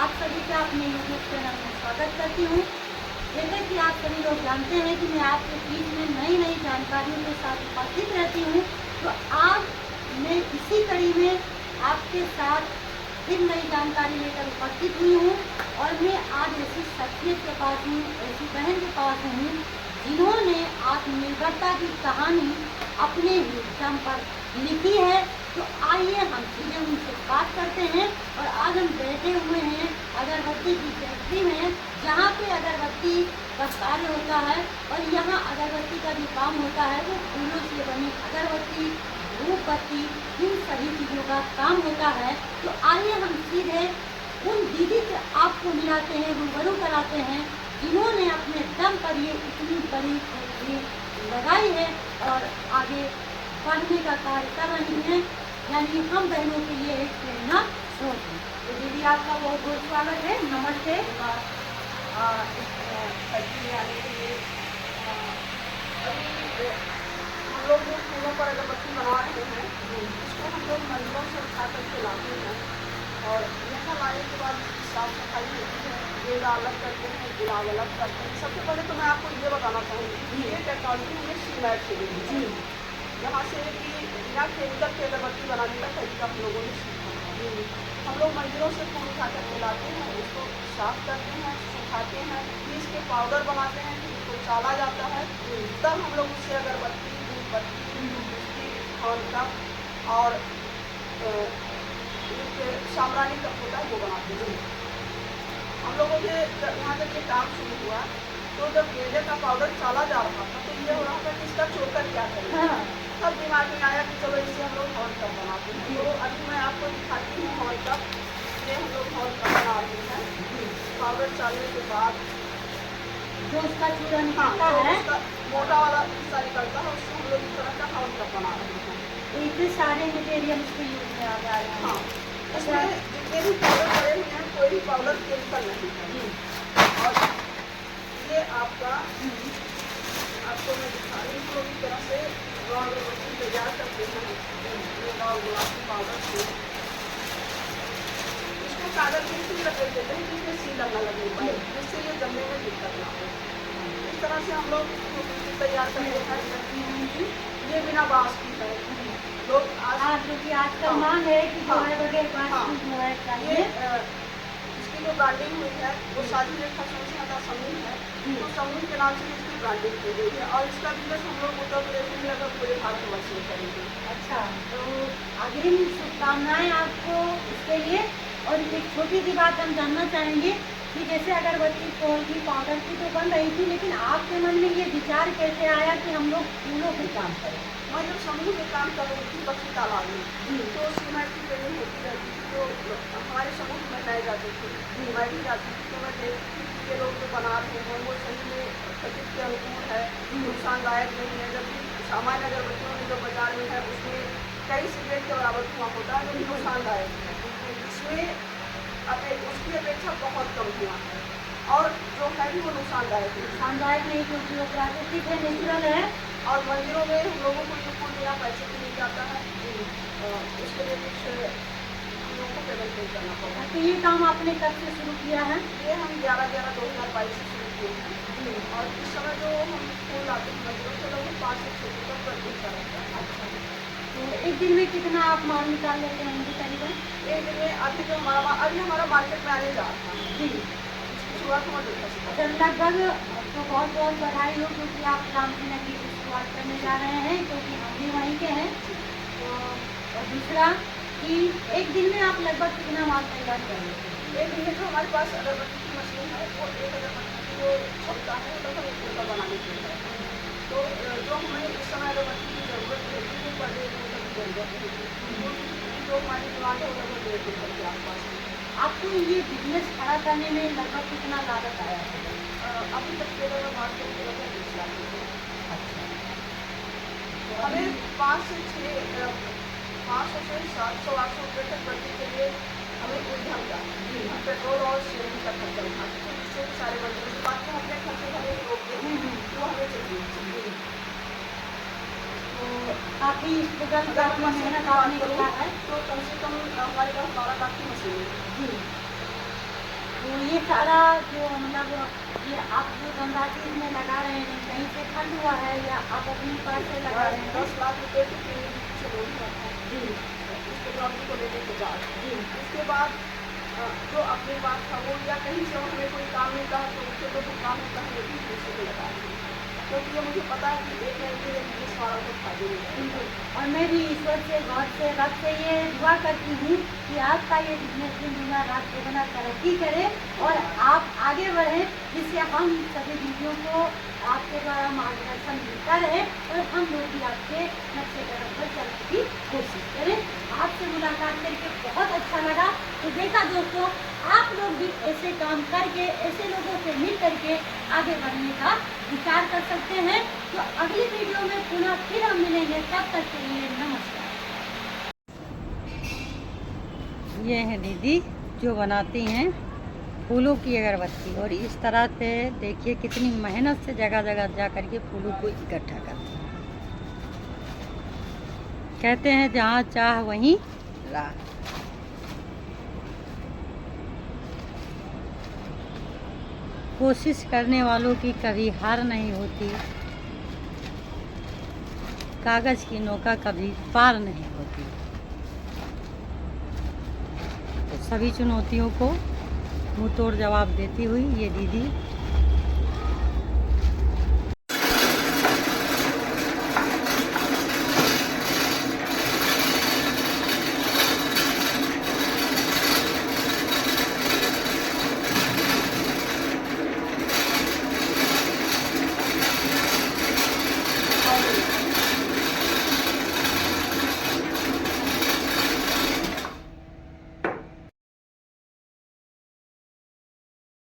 आप सभी का अपने यूट्यूब चैनल में स्वागत करती हूँ। जैसे कि आप सभी लोग जानते हैं कि मैं आपके बीच में नई नई जानकारियों के साथ उपस्थित रहती हूँ, तो आज मैं इसी कड़ी में आपके साथ फिर नई जानकारी लेकर उपस्थित हुई हूँ। और मैं आज ऐसी शख्सियत के पास हूँ, ऐसी बहन के पास हूँ जिन्होंने आत्मनिर्भरता की कहानी अपने ही दम पर लिखी है। तो आइए हम सीधे उनसे बात करते हैं। और आज हम बैठे हुए हैं अगरबत्ती की फैक्ट्री में, जहाँ पे अगरबत्ती का कार्य होता है और यहाँ अगरबत्ती का जो काम होता है वो फूलों से बनी अगरबत्ती, धूप बत्ती, इन सभी चीज़ों का काम होता है। तो आइए हम सीधे उन दीदी से आपको मिलाते हैं, रूबरू कराते हैं जिन्होंने अपने दम पर ये इतनी बड़ी फैक्ट्री लगाई है और आगे पढ़ने का कार्य कर रही हैं, यानी हम बहनों के लिए एक प्रेरणा स्रोत है। तो दीदी आपका बहुत बहुत स्वागत है, नमस्ते। फैक्ट्री आने के लिए हम लोग जो फूलों पर अगरबत्ती बना रहे हैं इसको हम लोग मंदिरों से उठा करके लाते हैं और यहाँ लाने के बाद साफ सफाई होती है, गेंदा अलग करते हैं, गुलाब अलग करते हैं। सबसे पहले तो मैं आपको ये बताना चाहूँगी ये टेक्नोलॉजी हमें सीमेंट से मिली है, यहाँ से कि बिना केमिकल के अगरबत्ती बनाने का तरीका हम लोगों ने सीखा है। हम लोग मंदिरों से फूल उठा करके लाते हैं, उसको साफ करते हैं, सुखाते हैं, पीस के पाउडर बनाते हैं, फिर उसको चाला जाता है, तब हम लोग उससे अगरबत्ती, धूपबत्ती, खान का और सामरानी का होता है वो बनाते हैं। हम लोगों के यहाँ जब ये काम शुरू हुआ तो जब गेंदे का पाउडर चाला जा रहा था तो ये हो रहा था कि इसका चोकर क्या करें। तब दिमाग में आया कि चलो इसे हम लोग हॉल कप बनाते हैं। तो अभी मैं आपको दिखाती हूँ हॉल कप। ये हम लोग हॉल कप बना रहे हैं पाउडर चालने के बाद जो उसका चूड़ा निकलता है, मोटा वाला हिस्सा निकलता है, उससे हम लोग इस तरह का हॉल कप बना रहे हैं। इतने सारे मटेरियल उसके यूज में आ जा रहे हैं। हाँ, इसमें जितने भी पाउडर पड़े हुए हैं कोई भी पाउडर केमिकल नहीं है। और ये आपका आपको मैं दिखा रही हूँ पूरी तरह से रॉ अगरबत्ती तैयार करते हैं। ये रॉ गुलाब की पाउडर से इसको कागज में इसलिए लपेट देते हैं कि इसमें सील न लगे पाए, जिससे ये जमने में दिक्कत ना हो। इस तरह से हम लोग तैयार करते हैं। ये बिना बाँस की है। लोग आज क्योंकि आजकल मांग है कि जो है बगैर बाँस की जो है चाहिए। इसकी जो ब्रांडिंग हुई है वो शादी रेखा संस्था समूह है, तो समूह के नाम से इसकी ब्रांडिंग की गई है और इसका बिजनेस हम लोग उत्तर प्रदेश में लगभग पूरे भारतवर्ष में करेंगे। अच्छा, तो अग्रिम शुभकामनाएं आपको इसके लिए। और एक छोटी सी बात हम जानना चाहेंगे कि जैसे अगरबत्ती कोल की पाउडर की तो बन रही थी, लेकिन आपके मन में ये विचार कैसे आया कि हम लोग फूलों पे काम करें? मैं जब समूह में काम कर रही थी बक्सी तालाब में तो सीमेंट की ट्रेनिंग होती रहती थी, तो हमारे समूह में नए जाते थे, मैं भी जाती थी। तो मैं देखती थी कि ये लोग जो बना रहे हैं वो सही में प्रकृति के अनुकूल है, नुकसानदायक नहीं है। जबकि सामान्य अगरबत्तियों में जो बाजार में है उसमें कई सिगरेट के बराबर धुआं होता है जो कि नुकसानदायक है, इसमें उसकी अपेक्षा बहुत कम धुआं है और जो है भी वो नुकसानदायक नहीं, क्योंकि वो प्राकृतिक है, नेचुरल है। और मंदिरों में हम लोगों को ये फूल बिना पैसे के मिल जाता है, उसके लिए कुछ हम लोगों को पेमेंट नहीं करना पड़ता। तो ये काम आपने कब से शुरू किया है? ये हम 11/11/2022 से शुरू किए हैं और इस समय जो हम फूल लाते हैं मंदिरों से लगभग 5 से 6 तक प्रति का रहता है। तो एक दिन में कितना आप माल निकाल लेते हैं तकरीबन? एक दिन में अभी जो हमारा मार्केट में आने जा रहा है जी, इसकी शुरुआत हम अच्छा, लगभग तो बहुत बहुत बधाई हो क्योंकि आप रामजी नगरी की शुरुआत करने जा रहे हैं, क्योंकि हम भी वहीं के हैं। तो और दूसरा कि एक दिन में आप लगभग कितना माल तैयार कर लेते हैं? एक दिन में जो हमारे पास अगरबत्ती की मशीन है वो एक अगरबत्ती की जो क्षमता है वो लगभग 1 किलो बनाने की है। तो जो हमें इस समय अगरबत्ती की ज़रूरत है वो पर डे की ज़रूरत है, जो हमारी डिमांड है वो लगभग 1.5 किलो के आसपास है। आपको ये बिजनेस खड़ा करने में लगभग कितना लागत आया है? अभी तक के अगर बात करें तो लगभग 20 लाख रुपये। हमें 500 से 700-800 रुपये तक बढ़ने के लिए हमें ईंधन का पेट्रोल और सीएनजी का खर्चा उठा सकते हैं, जिससे सारे मंदिरों से बात अपने खर्चे भरे रोक दें वो हमें चाहिए। तो काफ़ी स्ट्रगल आपने मेहनत आपने किया है। तो कम से कम हमारे पास 12 लाख की मशीन है। तो ये सारा जो मतलब ये आप जो धनराशि इसमें लगा रहे हैं, कहीं से फंड हुआ है या आप अपनी पास से लगा रहे हैं? 10 लाख रुपए की क्लिनिक से लोन हुआ था जी इस टेक्नोलॉजी को लेने के बाद। जी इसके बाद जो अपनी बात था वो या कहीं से और हमें कोई काम मिलता है तो उससे जो काम होता है वो भी पैसे को लगा रही है, क्योंकि ये मुझे पता है कि एक ना एक दिन बिजनेस वाला को फायदे मिलेंगे। बिल्कुल। और मैं भी ईश्वर से, गॉड से, रब से ये दुआ करती हूँ कि आपका ये बिजनेस दिन दुनिया रात दुगना तरक्की करे और आप आगे बढ़ें, जिससे हम सभी दीदियों को आपके द्वारा मार्गदर्शन मिलता रहे और हम लोग भी आपके नक्शे कदम पर चलने की कोशिश करें। आपसे मुलाकात करके बहुत अच्छा लगा। तो देखा दोस्तों, आप लोग भी ऐसे काम करके, ऐसे लोगों से मिल करके आगे बढ़ने का विचार कर सकते हैं। तो अगली वीडियो में पुनः फिर हम मिलेंगे, तब तक के लिए नमस्कार। ये है दीदी जो बनाती हैं फूलों की अगरबत्ती, और इस तरह से देखिए कितनी मेहनत से जगह जगह जा करके फूलों को इकट्ठा करती हैं। कहते हैं जहाँ चाह वहीं राह। कोशिश करने वालों की कभी हार नहीं होती, कागज की नौका कभी पार नहीं होती। तो सभी चुनौतियों को मुंह तोड़ जवाब देती हुई ये दीदी